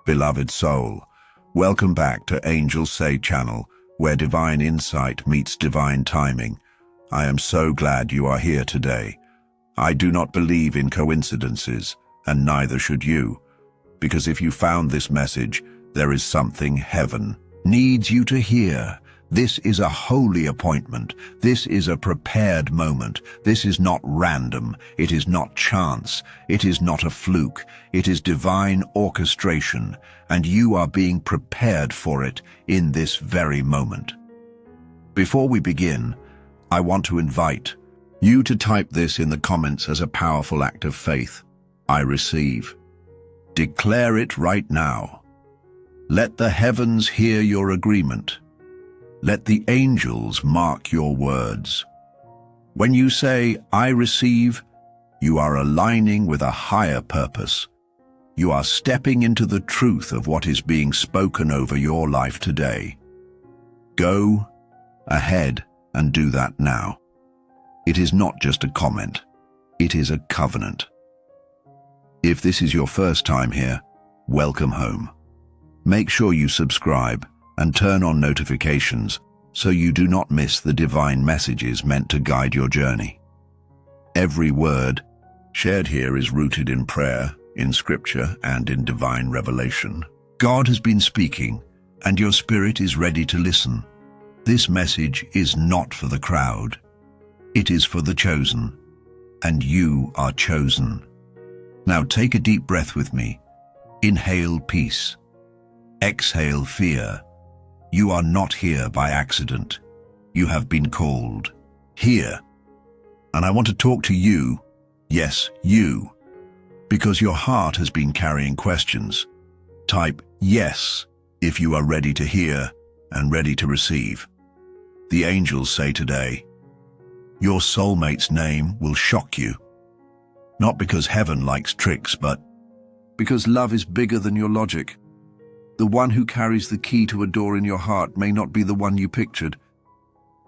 beloved soul. Welcome back to Angels Say channel, where divine insight meets divine timing. I am so glad you are here today. I do not believe in coincidences, and neither should you, because if you found this message, there is something heaven needs you to hear. This is a holy appointment. This is a prepared moment. This is not random. It is not chance. It is not a fluke. It is divine orchestration, and you are being prepared for it in this very moment. Before we begin, I want to invite you to type this in the comments as a powerful act of faith. I receive. Declare it right now. Let the heavens hear your agreement. Let the angels mark your words. When you say, I receive, you are aligning with a higher purpose. You are stepping into the truth of what is being spoken over your life today. Go ahead and do that now. It is not just a comment. It is a covenant. If this is your first time here, welcome home. Make sure you subscribe and turn on notifications so you do not miss the divine messages meant to guide your journey. Every word shared here is rooted in prayer, in scripture, and in divine revelation. God has been speaking, and your spirit is ready to listen. This message is not for the crowd. It is for the chosen, and you are chosen. Now take a deep breath with me. Inhale peace. Exhale fear. You are not here by accident. You have been called here. And I want to talk to you, yes, you, because your heart has been carrying questions. Type yes if you are ready to hear and ready to receive. The angels say today, your soulmate's name will shock you. Not because heaven likes tricks, but because love is bigger than your logic. The one who carries the key to a door in your heart may not be the one you pictured.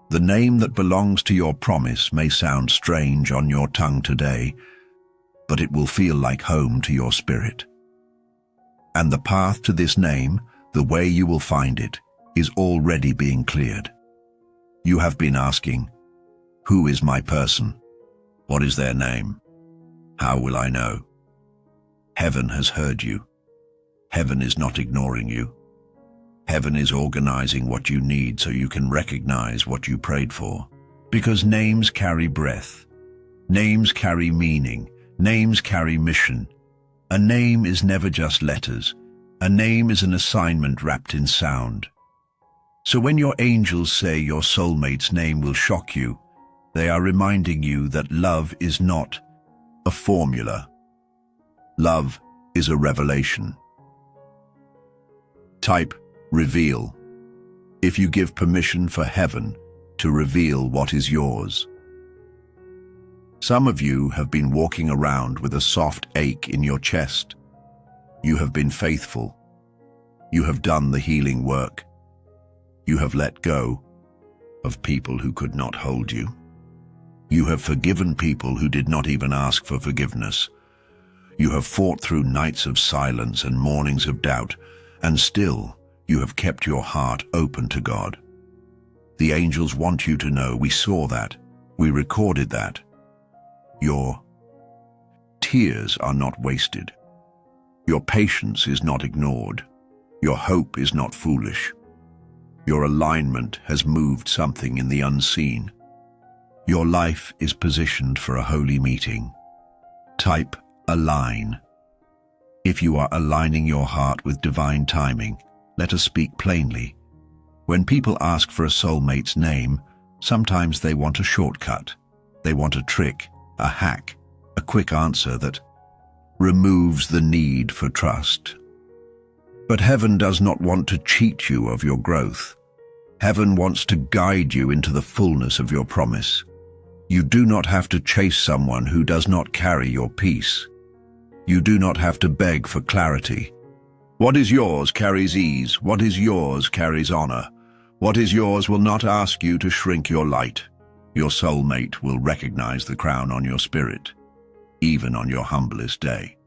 The name that belongs to your promise may sound strange on your tongue today, but it will feel like home to your spirit. And the path to this name, the way you will find it, is already being cleared. You have been asking, who is my person? What is their name? How will I know? Heaven has heard you. Heaven is not ignoring you. Heaven is organizing what you need so you can recognize what you prayed for. Because names carry breath. Names carry meaning. Names carry mission. A name is never just letters. A name is an assignment wrapped in sound. So when your angels say your soulmate's name will shock you, they are reminding you that love is not a formula. Love is a revelation. Type reveal if you give permission for heaven to reveal what is yours. Some of you have been walking around with a soft ache in your chest. You have been faithful. You have done the healing work. You have let go of people who could not hold you. You have forgiven people who did not even ask for forgiveness. You have fought through nights of silence and mornings of doubt, and still you have kept your heart open to God. The angels want you to know we saw that, we recorded that. Your tears are not wasted. Your patience is not ignored. Your hope is not foolish. Your alignment has moved something in the unseen. Your life is positioned for a holy meeting. Type align. If you are aligning your heart with divine timing, let us speak plainly. When people ask for a soulmate's name, sometimes they want a shortcut. They want a trick, a hack, a quick answer that removes the need for trust. But heaven does not want to cheat you of your growth. Heaven wants to guide you into the fullness of your promise. You do not have to chase someone who does not carry your peace. You do not have to beg for clarity. What is yours carries ease. What is yours carries honor. What is yours will not ask you to shrink your light. Your soulmate will recognize the crown on your spirit, even on your humblest day.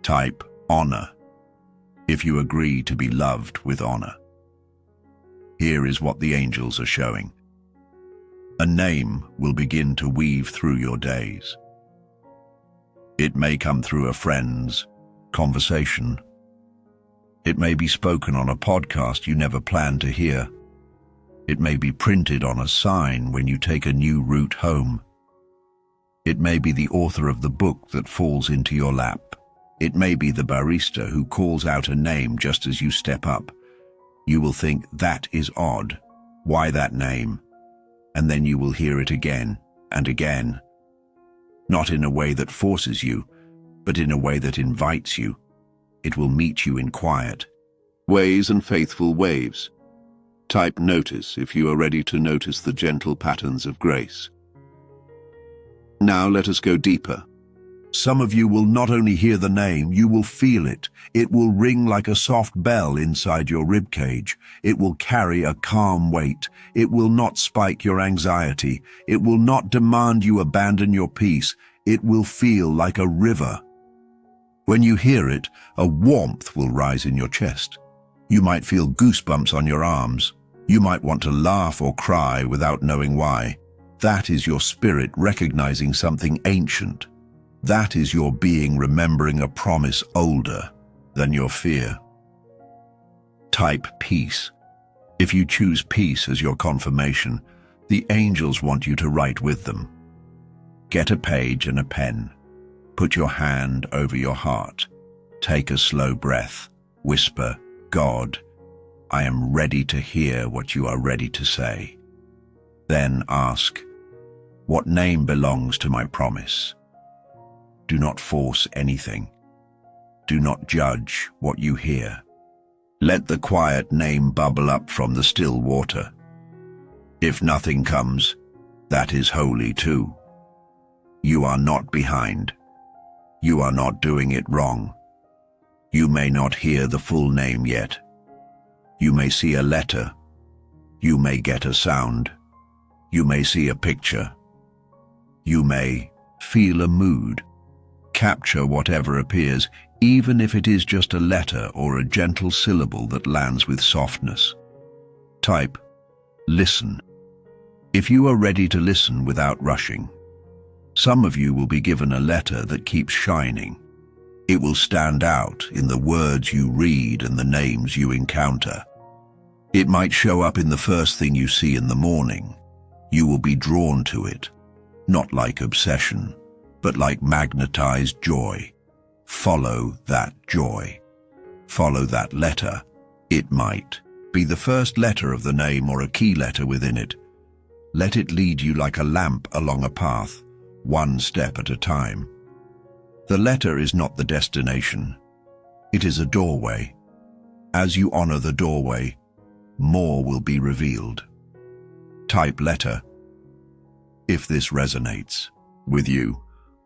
Type honor if you agree to be loved with honor. Here is what the angels are showing. A name will begin to weave through your days. It may come through a friend's conversation. It may be spoken on a podcast you never planned to hear. It may be printed on a sign when you take a new route home. It may be the author of the book that falls into your lap. It may be the barista who calls out a name just as you step up. You will think, that is odd. Why that name? And then you will hear it again and again. Not in a way that forces you, but in a way that invites you. It will meet you in quiet ways and faithful waves. Type notice if you are ready to notice the gentle patterns of grace. Now let us go deeper. Some of you will not only hear the name, you will feel it. It will ring like a soft bell inside your ribcage. It will carry a calm weight. It will not spike your anxiety. It will not demand you abandon your peace. It will feel like a river. When you hear it, a warmth will rise in your chest. You might feel goosebumps on your arms. You might want to laugh or cry without knowing why. That is your spirit recognizing something ancient. That is your being remembering a promise older than your fear. Type peace. If you choose peace as your confirmation, the angels want you to write with them. Get a page and a pen. Put your hand over your heart. Take a slow breath. Whisper, God, I am ready to hear what you are ready to say. Then ask, what name belongs to my promise? Do not force anything. Do not judge what you hear. Let the quiet name bubble up from the still water. If nothing comes, that is holy too. You are not behind. You are not doing it wrong. You may not hear the full name yet. You may see a letter. You may get a sound. You may see a picture. You may feel a mood. Capture whatever appears, even if it is just a letter or a gentle syllable that lands with softness. Type, listen. If you are ready to listen without rushing, some of you will be given a letter that keeps shining. It will stand out in the words you read and the names you encounter. It might show up in the first thing you see in the morning. You will be drawn to it, not like obsession, but like magnetized joy. Follow that joy. Follow that letter. It might be the first letter of the name or a key letter within it. Let it lead you like a lamp along a path, one step at a time. The letter is not the destination. It is a doorway. As you honor the doorway, more will be revealed. Type letter. If this resonates with you,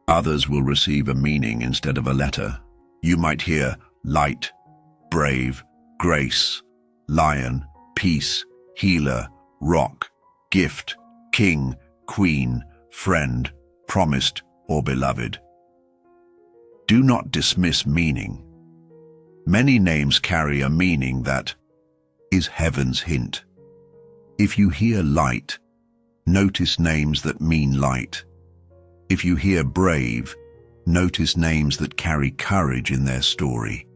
others will receive a meaning instead of a letter. You might hear light, brave, grace, lion, peace, healer, rock, gift, king, queen, friend, promised, or beloved. Do not dismiss meaning. Many names carry a meaning that is heaven's hint. If you hear light, notice names that mean light. If you hear brave, notice names that carry courage in their story.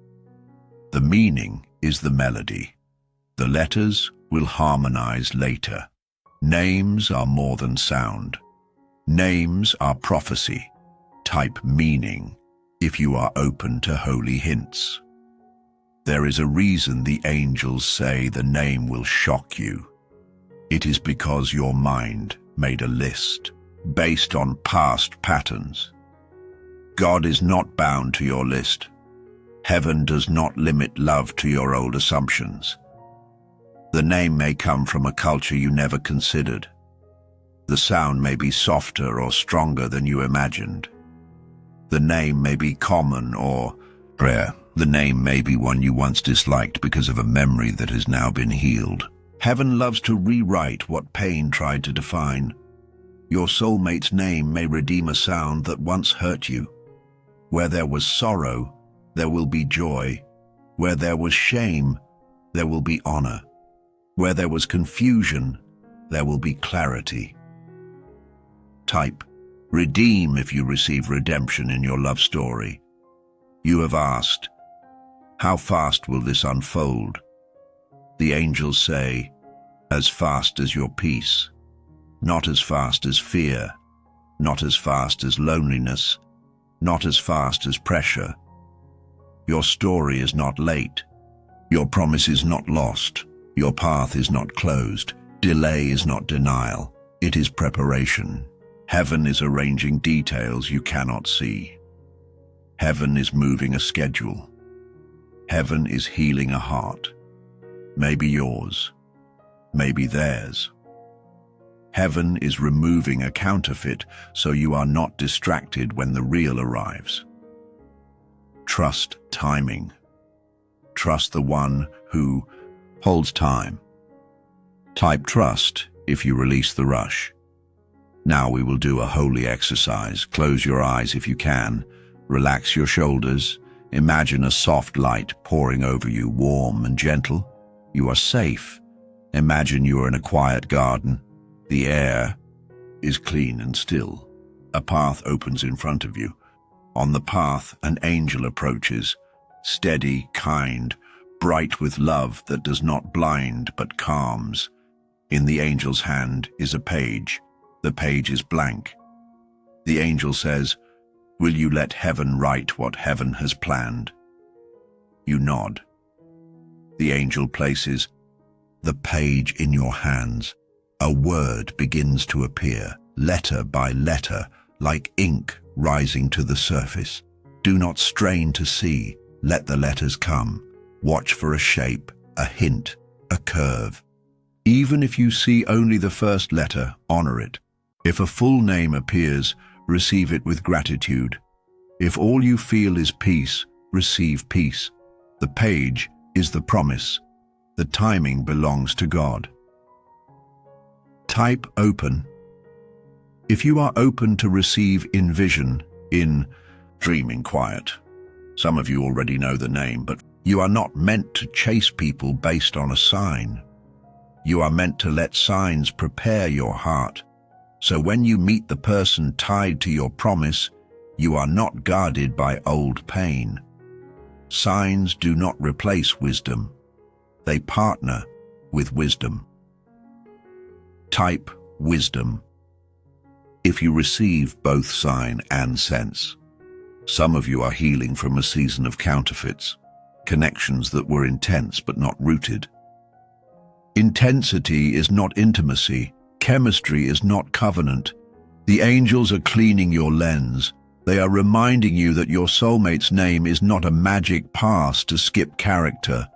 The meaning is the melody. The letters will harmonize later. Names are more than sound. Names are prophecy. Type meaning if you are open to holy hints. There is a reason the angels say the name will shock you. It is because your mind made a list based on past patterns. God is not bound to your list. Heaven does not limit love to your old assumptions. The name may come from a culture you never considered. The sound may be softer or stronger than you imagined. The name may be common or rare. The name may be one you once disliked because of a memory that has now been healed. Heaven loves to rewrite what pain tried to define. Your soulmate's name may redeem a sound that once hurt you. Where there was sorrow, there will be joy. Where there was shame, there will be honor. Where there was confusion, there will be clarity. Type, redeem if you receive redemption in your love story. You have asked, how fast will this unfold? The angels say, as fast as your peace, not as fast as fear, not as fast as loneliness, not as fast as pressure. Your story is not late. Your promise is not lost. Your path is not closed. Delay is not denial. It is preparation. Heaven is arranging details you cannot see. Heaven is moving a schedule. Heaven is healing a heart. Maybe yours, maybe theirs. Heaven is removing a counterfeit so you are not distracted when the real arrives. Trust timing. Trust the one who holds time. Type trust if you release the rush. Now we will do a holy exercise. Close your eyes if you can. Relax your shoulders. Imagine a soft light pouring over you, warm and gentle. You are safe. Imagine you are in a quiet garden. The air is clean and still. A path opens in front of you. On the path, an angel approaches, steady, kind, bright with love that does not blind but calms. In the angel's hand is a page. The page is blank. The angel says, will you let heaven write what heaven has planned? You nod. The angel places the page in your hands. A word begins to appear, letter by letter, like ink rising to the surface. Do not strain to see. Let the letters come. Watch for a shape, a hint, a curve. Even if you see only the first letter, honor it. If a full name appears, receive it with gratitude. If all you feel is peace, receive peace. The page is the promise. The timing belongs to God. Type open. If you are open to receive in vision, in dreaming quiet. Some of you already know the name, but you are not meant to chase people based on a sign. You are meant to let signs prepare your heart. So when you meet the person tied to your promise, you are not guarded by old pain. Signs do not replace wisdom. They partner with wisdom. Type wisdom. If you receive both sign and sense. Some of you are healing from a season of counterfeits, connections that were intense but not rooted. Intensity is not intimacy. Chemistry is not covenant. The angels are cleaning your lens. They are reminding you that your soulmate's name is not a magic pass to skip character.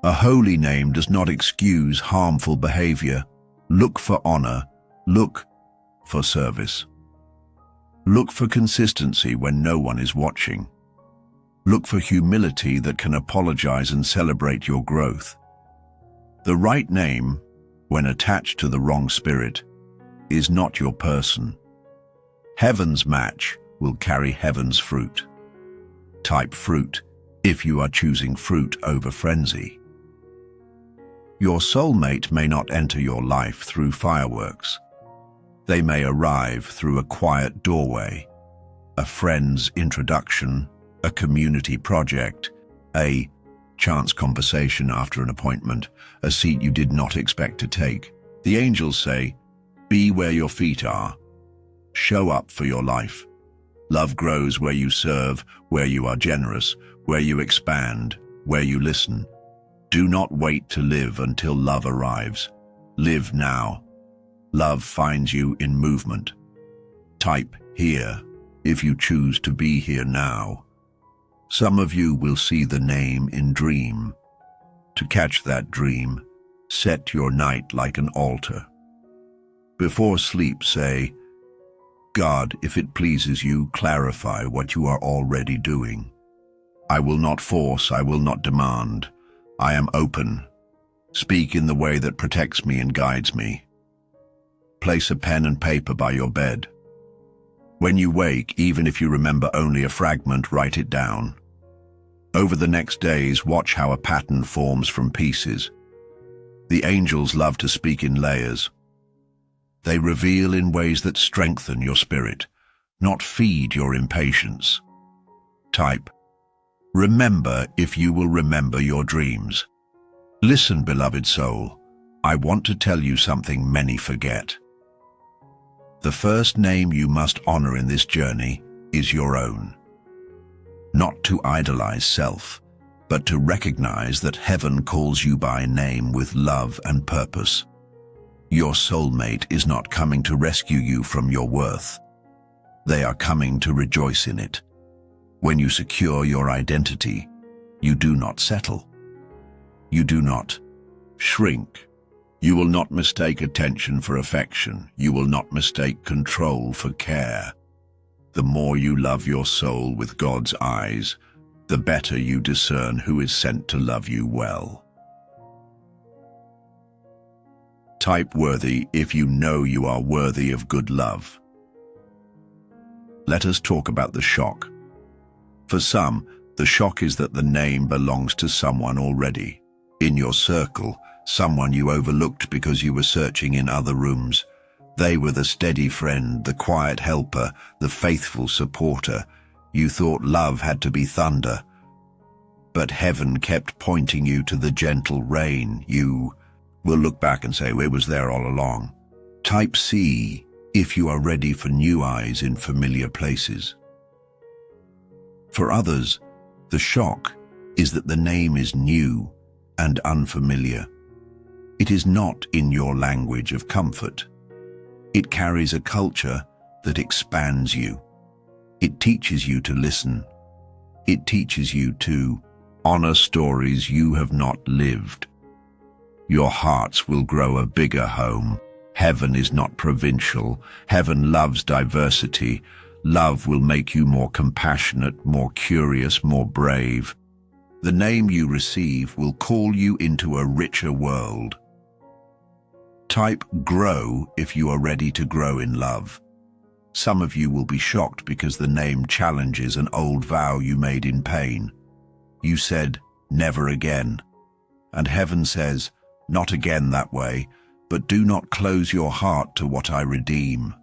A holy name does not excuse harmful behavior. Look for honor. Look for service. Look for consistency when no one is watching. Look for humility that can apologize and celebrate your growth. The right name, when attached to the wrong spirit, is not your person. Heaven's match will carry heaven's fruit. Type fruit if you are choosing fruit over frenzy. Your soulmate may not enter your life through fireworks. They may arrive through a quiet doorway, a friend's introduction, a community project, a chance conversation after an appointment, a seat you did not expect to take. The angels say, be where your feet are. Show up for your life. Love grows where you serve, where you are generous, where you expand, where you listen. Do not wait to live until love arrives. Live now. Love finds you in movement. Type here if you choose to be here now. Some of you will see the name in dream. To catch that dream, set your night like an altar. Before sleep, say, God, if it pleases you, clarify what you are already doing. I will not force, I will not demand. I am open. Speak in the way that protects me and guides me. Place a pen and paper by your bed. When you wake, even if you remember only a fragment, write it down. Over the next days, watch how a pattern forms from pieces. The angels love to speak in layers. They reveal in ways that strengthen your spirit, not feed your impatience. Type, remember if you will remember your dreams. Listen, beloved soul, I want to tell you something many forget. The first name you must honor in this journey is your own. Not to idolize self, but to recognize that heaven calls you by name with love and purpose. Your soulmate is not coming to rescue you from your worth. They are coming to rejoice in it. When you secure your identity, you do not settle. You do not shrink. You will not mistake attention for affection. You will not mistake control for care. The more you love your soul with God's eyes, the better you discern who is sent to love you well. Type worthy if you know you are worthy of good love. Let us talk about the shock. For some, the shock is that the name belongs to someone already. In your circle, someone you overlooked because you were searching in other rooms. They were the steady friend, the quiet helper, the faithful supporter. You thought love had to be thunder. But heaven kept pointing you to the gentle rain. You will look back and say, it was there all along. Type C if you are ready for new eyes in familiar places. For others, the shock is that the name is new and unfamiliar. It is not in your language of comfort. It carries a culture that expands you. It teaches you to listen. It teaches you to honor stories you have not lived. Your hearts will grow a bigger home. Heaven is not provincial. Heaven loves diversity. Love will make you more compassionate, more curious, more brave. The name you receive will call you into a richer world. Type grow if you are ready to grow in love. Some of you will be shocked because the name challenges an old vow you made in pain. You said, never again. And heaven says, not again that way, but do not close your heart to what I redeem.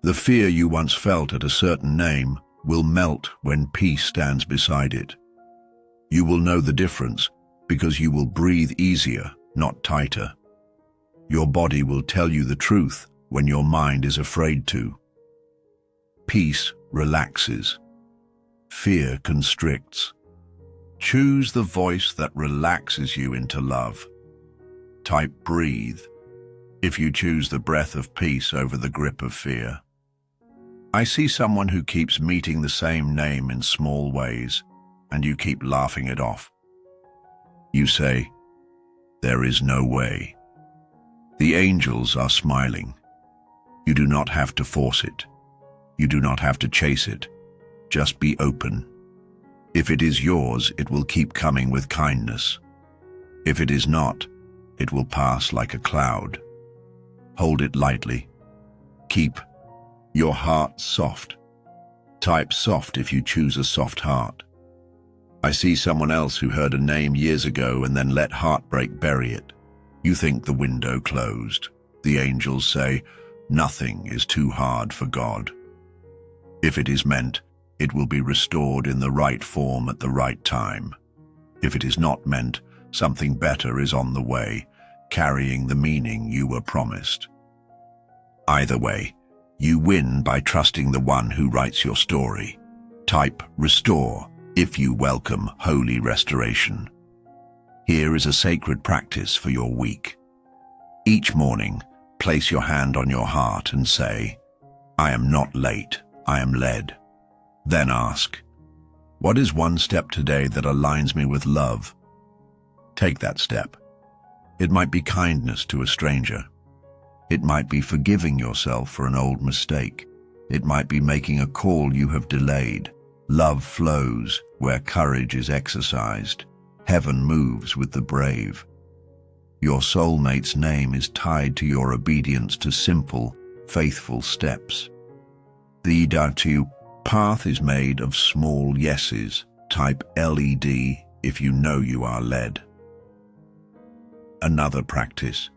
The fear you once felt at a certain name will melt when peace stands beside it. You will know the difference because you will breathe easier, not tighter. Your body will tell you the truth when your mind is afraid to. Peace relaxes. Fear constricts. Choose the voice that relaxes you into love. Type breathe if you choose the breath of peace over the grip of fear. I see someone who keeps meeting the same name in small ways, and you keep laughing it off. You say, there is no way. The angels are smiling. You do not have to force it. You do not have to chase it. Just be open. If it is yours, it will keep coming with kindness. If it is not, it will pass like a cloud. Hold it lightly. Keep your heart soft. Type soft if you choose a soft heart. I see someone else who heard a name years ago and then let heartbreak bury it. You think the window closed. The angels say, nothing is too hard for God. If it is meant, it will be restored in the right form at the right time. If it is not meant, something better is on the way, carrying the meaning you were promised. Either way, you win by trusting the one who writes your story. Type restore if you welcome holy restoration. Here is a sacred practice for your week. Each morning, place your hand on your heart and say, I am not late, I am led. Then ask, what is one step today that aligns me with love? Take that step. It might be kindness to a stranger. It might be forgiving yourself for an old mistake. It might be making a call you have delayed. Love flows where courage is exercised. Heaven moves with the brave. Your soulmate's name is tied to your obedience to simple, faithful steps. The Idatu path is made of small yeses. Type LED if you know you are led. Another practice.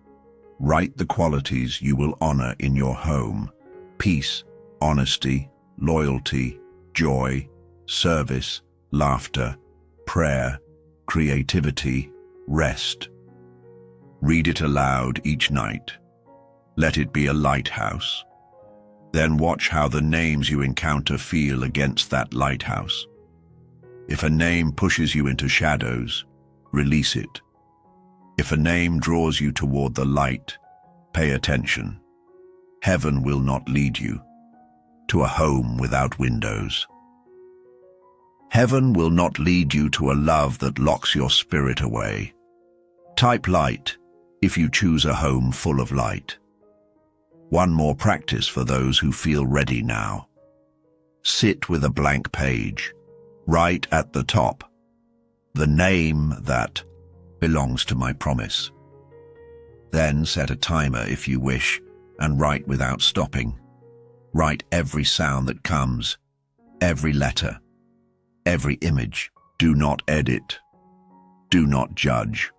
Write the qualities you will honor in your home: peace, honesty, loyalty, joy, service, laughter, prayer, creativity, rest. Read it aloud each night. Let it be a lighthouse. Then watch how the names you encounter feel against that lighthouse. If a name pushes you into shadows, release it. If a name draws you toward the light, pay attention. Heaven will not lead you to a home without windows. Heaven will not lead you to a love that locks your spirit away. Type light if you choose a home full of light. One more practice for those who feel ready now. Sit with a blank page. Write at the top the name that belongs to my promise. Then set a timer if you wish and write without stopping. Write every sound that comes, every letter, every image. Do not edit. Do not judge.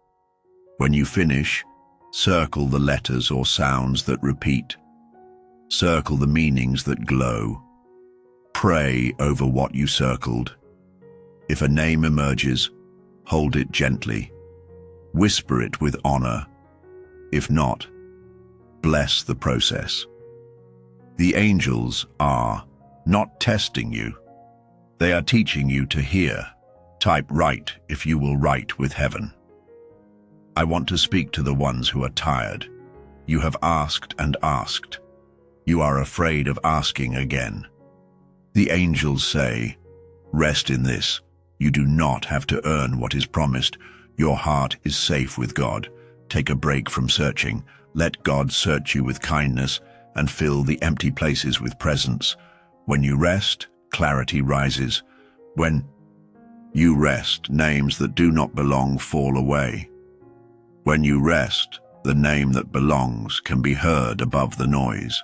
When you finish, circle the letters or sounds that repeat. Circle the meanings that glow. Pray over what you circled. If a name emerges, hold it gently. Whisper it with honor. If not, bless the process. The angels are not testing you. They are teaching you to hear. Type write if you will write with heaven. I want to speak to the ones who are tired. You have asked and asked. You are afraid of asking again. The angels say, rest in this. You do not have to earn what is promised. Your heart is safe with God. Take a break from searching. Let God search you with kindness and fill the empty places with presence. When you rest, clarity rises. When you rest, names that do not belong fall away. When you rest, the name that belongs can be heard above the noise.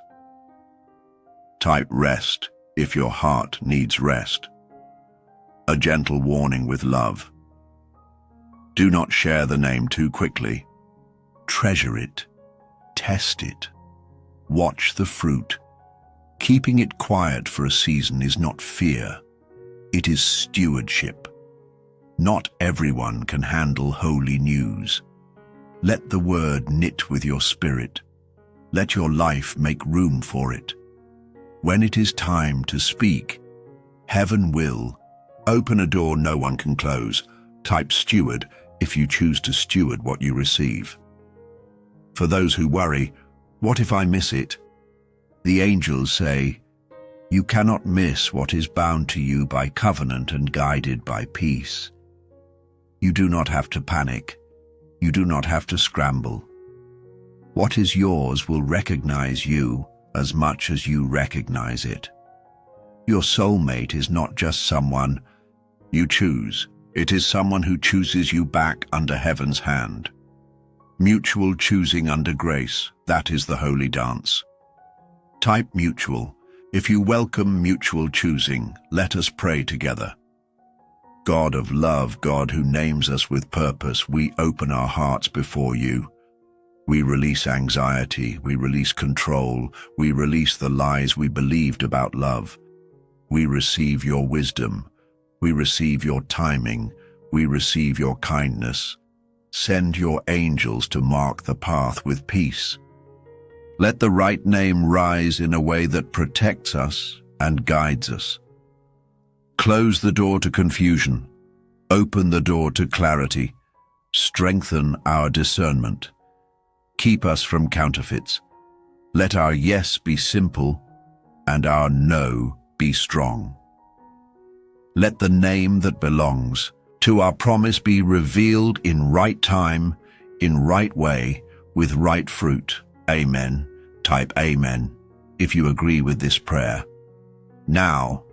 Type rest if your heart needs rest. A gentle warning with love. Do not share the name too quickly. Treasure it. Test it. Watch the fruit. Keeping it quiet for a season is not fear. It is stewardship. Not everyone can handle holy news. Let the word knit with your spirit. Let your life make room for it. When it is time to speak, heaven will open a door no one can close. Type steward if you choose to steward what you receive. For those who worry, what if I miss it? The angels say, you cannot miss what is bound to you by covenant and guided by peace. You do not have to panic. You do not have to scramble. What is yours will recognize you as much as you recognize it. Your soulmate is not just someone you choose. It is someone who chooses you back under heaven's hand. Mutual choosing under grace, that is the holy dance. Type mutual. If you welcome mutual choosing, let us pray together. God of love, God who names us with purpose, we open our hearts before you. We release anxiety, we release control, we release the lies we believed about love. We receive your wisdom, we receive your timing, we receive your kindness. Send your angels to mark the path with peace. Let the right name rise in a way that protects us and guides us. Close the door to confusion. Open the door to clarity. Strengthen our discernment. Keep us from counterfeits. Let our yes be simple and our no be strong. Let the name that belongs to our promise be revealed in right time, in right way, with right fruit. Amen. Type amen if you agree with this prayer. Now,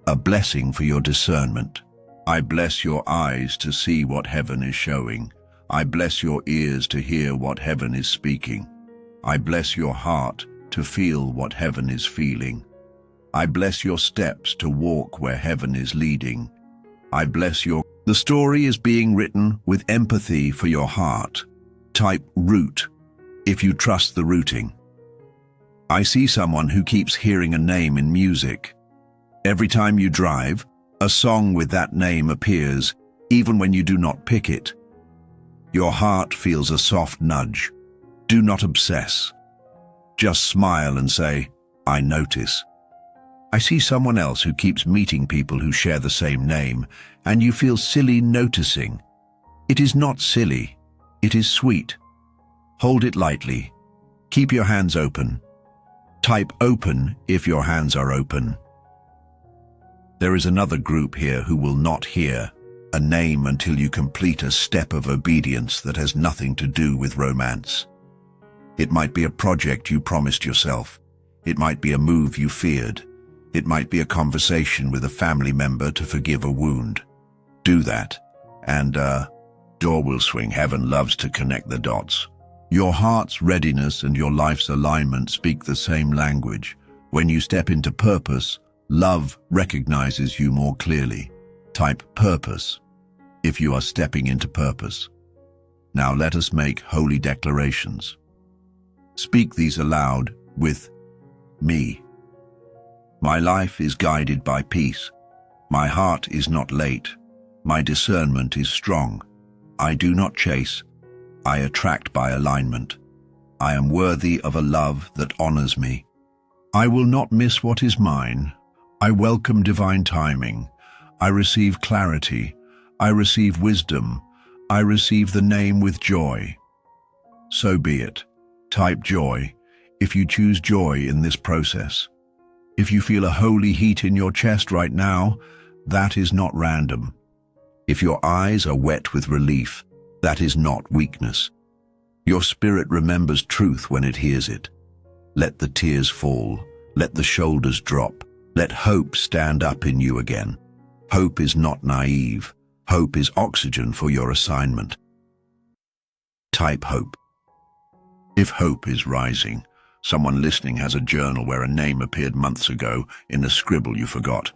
a blessing for your discernment. I bless your eyes to see what heaven is showing. I bless your ears to hear what heaven is speaking. I bless your heart to feel what heaven is feeling. I bless your steps to walk where heaven is leading. I bless your... The story is being written with empathy for your heart. Type root if you trust the rooting. I see someone who keeps hearing a name in music. Every time you drive, a song with that name appears, even when you do not pick it. Your heart feels a soft nudge. Do not obsess. Just smile and say, I notice. I see someone else who keeps meeting people who share the same name, and you feel silly noticing. It is not silly. It is sweet. Hold it lightly. Keep your hands open. Type open if your hands are open. There is another group here who will not hear a name until you complete a step of obedience that has nothing to do with romance. It might be a project you promised yourself. It might be a move you feared. It might be a conversation with a family member to forgive a wound. Do that, and door will swing. Heaven loves to connect the dots. Your heart's readiness and your life's alignment speak the same language. When you step into purpose, love recognizes you more clearly. Type purpose if you are stepping into purpose. Now let us make holy declarations. Speak these aloud with me. My life is guided by peace. My heart is not late. My discernment is strong. I do not chase. I attract by alignment. I am worthy of a love that honors me. I will not miss what is mine. I welcome divine timing. I receive clarity. I receive wisdom. I receive the name with joy. So be it. Type joy if you choose joy in this process. If you feel a holy heat in your chest right now, that is not random. If your eyes are wet with relief, that is not weakness. Your spirit remembers truth when it hears it. Let the tears fall. Let the shoulders drop. Let hope stand up in you again. Hope is not naive. Hope is oxygen for your assignment. Type hope. If hope is rising, someone listening has a journal where a name appeared months ago in a scribble you forgot.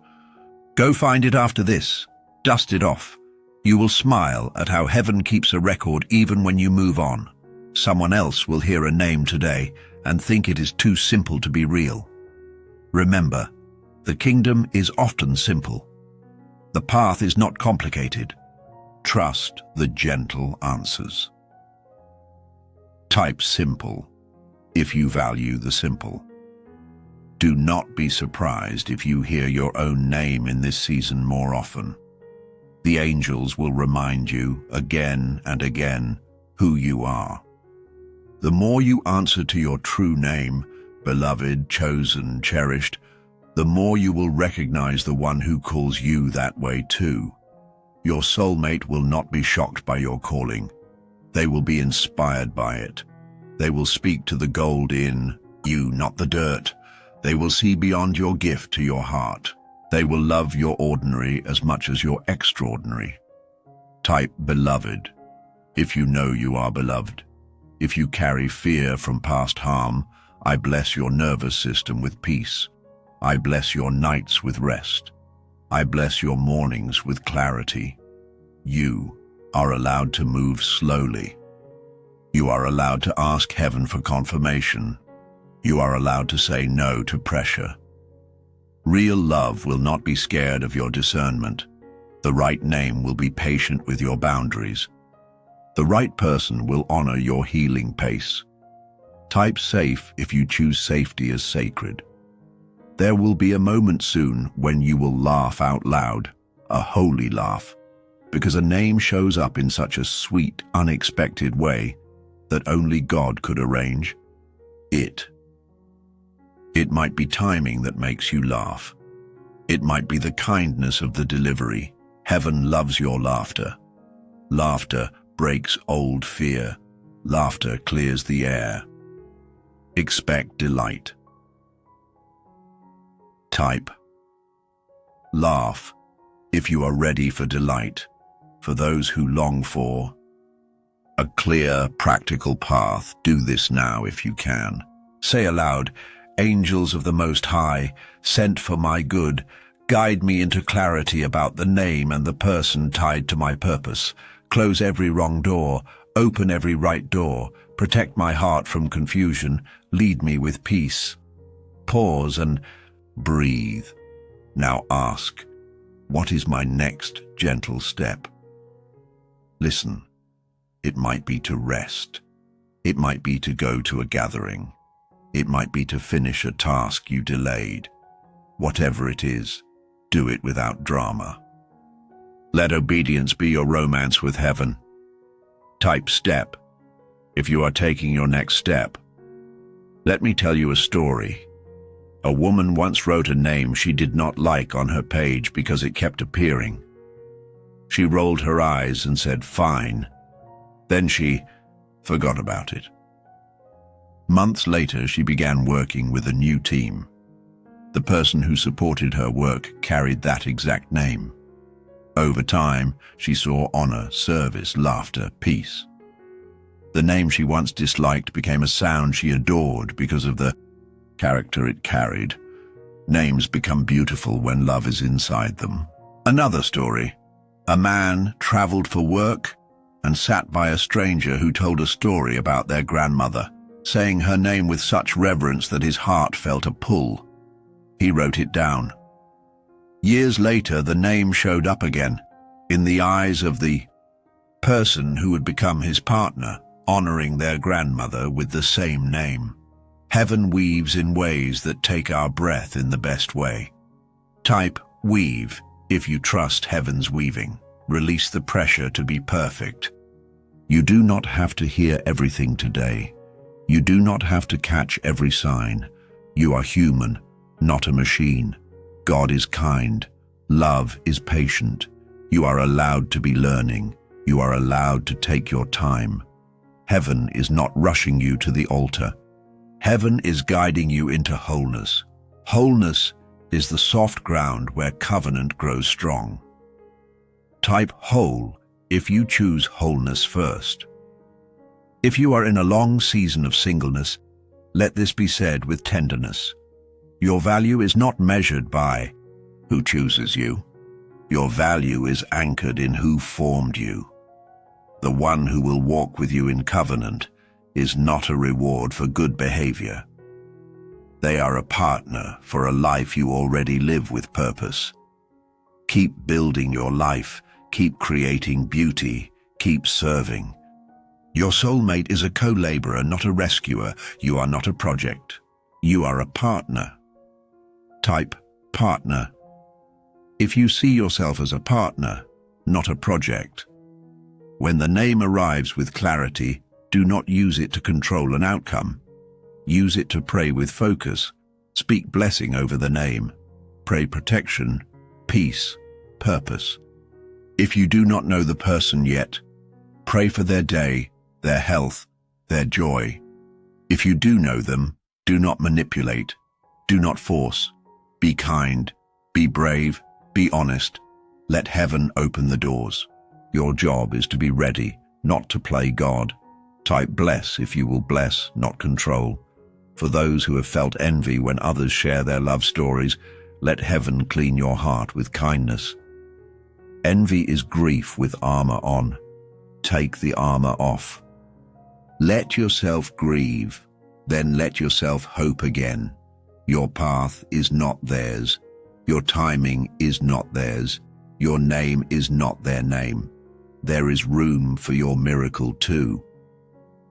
Go find it after this. Dust it off. You will smile at how heaven keeps a record even when you move on. Someone else will hear a name today and think it is too simple to be real. Remember, the kingdom is often simple. The path is not complicated. Trust the gentle answers. Type simple if you value the simple. Do not be surprised if you hear your own name in this season more often. The angels will remind you again and again who you are. The more you answer to your true name, beloved, chosen, cherished, the more you will recognize the one who calls you that way too. Your soulmate will not be shocked by your calling. They will be inspired by it. They will speak to the gold in you, not the dirt. They will see beyond your gift to your heart. They will love your ordinary as much as your extraordinary. Type beloved if you know you are beloved. If you carry fear from past harm, I bless your nervous system with peace. I bless your nights with rest. I bless your mornings with clarity. You are allowed to move slowly. You are allowed to ask heaven for confirmation. You are allowed to say no to pressure. Real love will not be scared of your discernment. The right name will be patient with your boundaries. The right person will honor your healing pace. Type safe if you choose safety as sacred. There will be a moment soon when you will laugh out loud, a holy laugh, because a name shows up in such a sweet, unexpected way that only God could arrange. It might be timing that makes you laugh. It might be the kindness of the delivery. Heaven loves your laughter. Laughter breaks old fear. Laughter clears the air. Expect delight. Type laugh if you are ready for delight. For those who long for a clear, practical path, do this now if you can. Say aloud, angels of the Most High, sent for my good, Guide me into clarity about the name and the person tied to my purpose. Close every wrong door, open every right door, protect my heart from confusion, lead me with peace. Pause and breathe. Now ask, what is my next gentle step? Listen. It might be to rest. It might be to go to a gathering. It might be to finish a task you delayed. Whatever it is, do it without drama. Let obedience be your romance with heaven. Type step if you are taking your next step. Let me tell you a story. A woman once wrote a name she did not like on her page because it kept appearing. She rolled her eyes and said, "Fine." Then she forgot about it. Months later, she began working with a new team. The person who supported her work carried that exact name. Over time, she saw honor, service, laughter, peace. The name she once disliked became a sound she adored because of the character it carried. Names become beautiful when love is inside them. Another story. A man traveled for work and sat by a stranger who told a story about their grandmother, saying her name with such reverence that his heart felt a pull. He wrote it down. Years later, the name showed up again, in the eyes of the person who would become his partner, honoring their grandmother with the same name. Heaven weaves in ways that take our breath in the best way. Type weave if you trust heaven's weaving. Release the pressure to be perfect. You do not have to hear everything today. You do not have to catch every sign. You are human, not a machine. God is kind. Love is patient. You are allowed to be learning. You are allowed to take your time. Heaven is not rushing you to the altar. Heaven is guiding you into wholeness. Wholeness is the soft ground where covenant grows strong. Type whole if you choose wholeness first. If you are in a long season of singleness, let this be said with tenderness. Your value is not measured by who chooses you. Your value is anchored in who formed you. The one who will walk with you in covenant is not a reward for good behavior. They are a partner for a life you already live with purpose. Keep building your life. Keep creating beauty. Keep serving. Your soulmate is a co-laborer, not a rescuer. You are not a project. You are a partner. Type partner if you see yourself as a partner, not a project. When the name arrives with clarity, do not use it to control an outcome. Use it to pray with focus. Speak blessing over the name. Pray protection, peace, purpose. If you do not know the person yet, pray for their day, their health, their joy. If you do know them, do not manipulate, do not force. Be kind, be brave, be honest. Let heaven open the doors. Your job is to be ready, not to play God. Type bless if you will bless, not control. For those who have felt envy when others share their love stories, let heaven clean your heart with kindness. Envy is grief with armor on. Take the armor off. Let yourself grieve, then let yourself hope again. Your path is not theirs. Your timing is not theirs. Your name is not their name. There is room for your miracle too.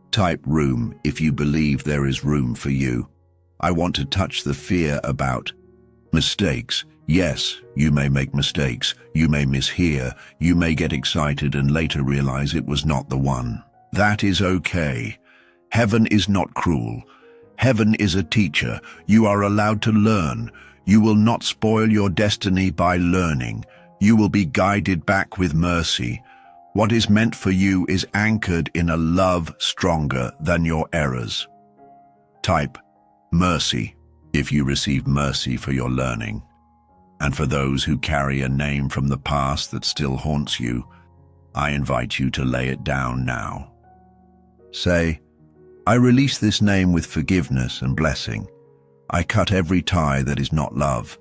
Type room if you believe there is room for you. I want to touch the fear about mistakes. Yes, you may make mistakes. You may mishear. You may get excited and later realize it was not the one. That is okay. Heaven is not cruel. Heaven is a teacher. You are allowed to learn. You will not spoil your destiny by learning. You will be guided back with mercy. What is meant for you is anchored in a love stronger than your errors. Type mercy if you receive mercy for your learning. And for those who carry a name from the past that still haunts you, I invite you to lay it down now. Say, I release this name with forgiveness and blessing. I cut every tie that is not love.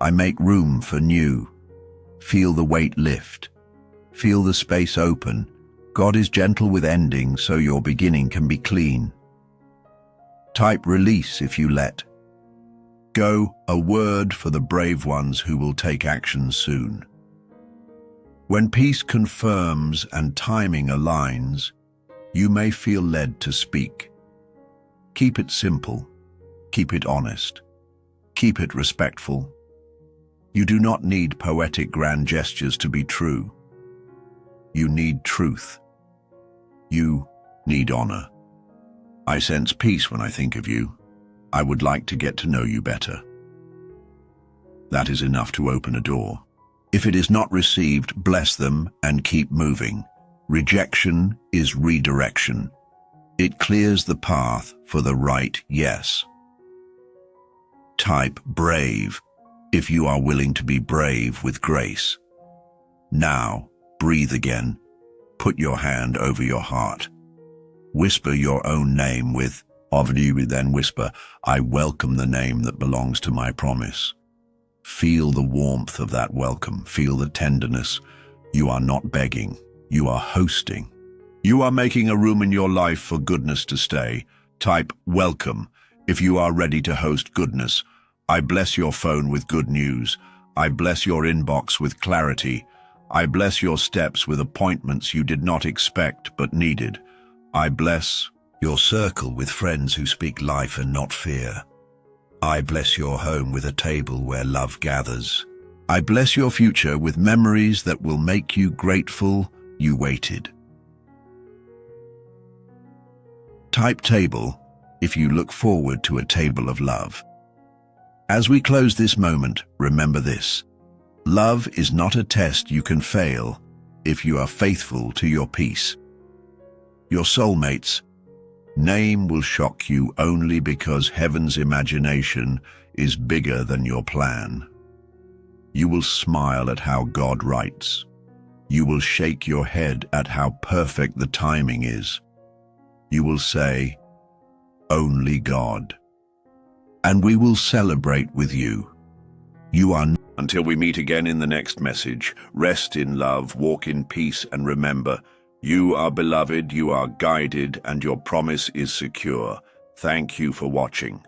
I make room for new. Feel the weight lift. Feel the space open. God is gentle with ending, so your beginning can be clean. Type release if you let. Go, a word for the brave ones who will take action soon. When peace confirms and timing aligns, you may feel led to speak. Keep it simple. Keep it honest. Keep it respectful. You do not need poetic grand gestures to be true. You need truth. You need honor. I sense peace when I think of you. I would like to get to know you better. That is enough to open a door. If it is not received, bless them and keep moving. Rejection is redirection. It clears the path for the right yes. Type brave if you are willing to be brave with grace. Now, breathe again. Put your hand over your heart. Whisper your own name with, then whisper, I welcome the name that belongs to my promise. Feel the warmth of that welcome. Feel the tenderness. You are not begging. You are hosting. You are making a room in your life for goodness to stay. Type welcome if you are ready to host goodness. I bless your phone with good news. I bless your inbox with clarity. I bless your steps with appointments you did not expect but needed. I bless your circle with friends who speak life and not fear. I bless your home with a table where love gathers. I bless your future with memories that will make you grateful you waited. Type table if you look forward to a table of love. As we close this moment, remember this. Love is not a test you can fail if you are faithful to your peace. Your soulmate's name will shock you only because heaven's imagination is bigger than your plan. You will smile at how God writes. You will shake your head at how perfect the timing is. You will say, only God. And we will celebrate with you. You are until we meet again in the next message. Rest in love, walk in peace, and remember, you are beloved, you are guided, and your promise is secure. Thank you for watching.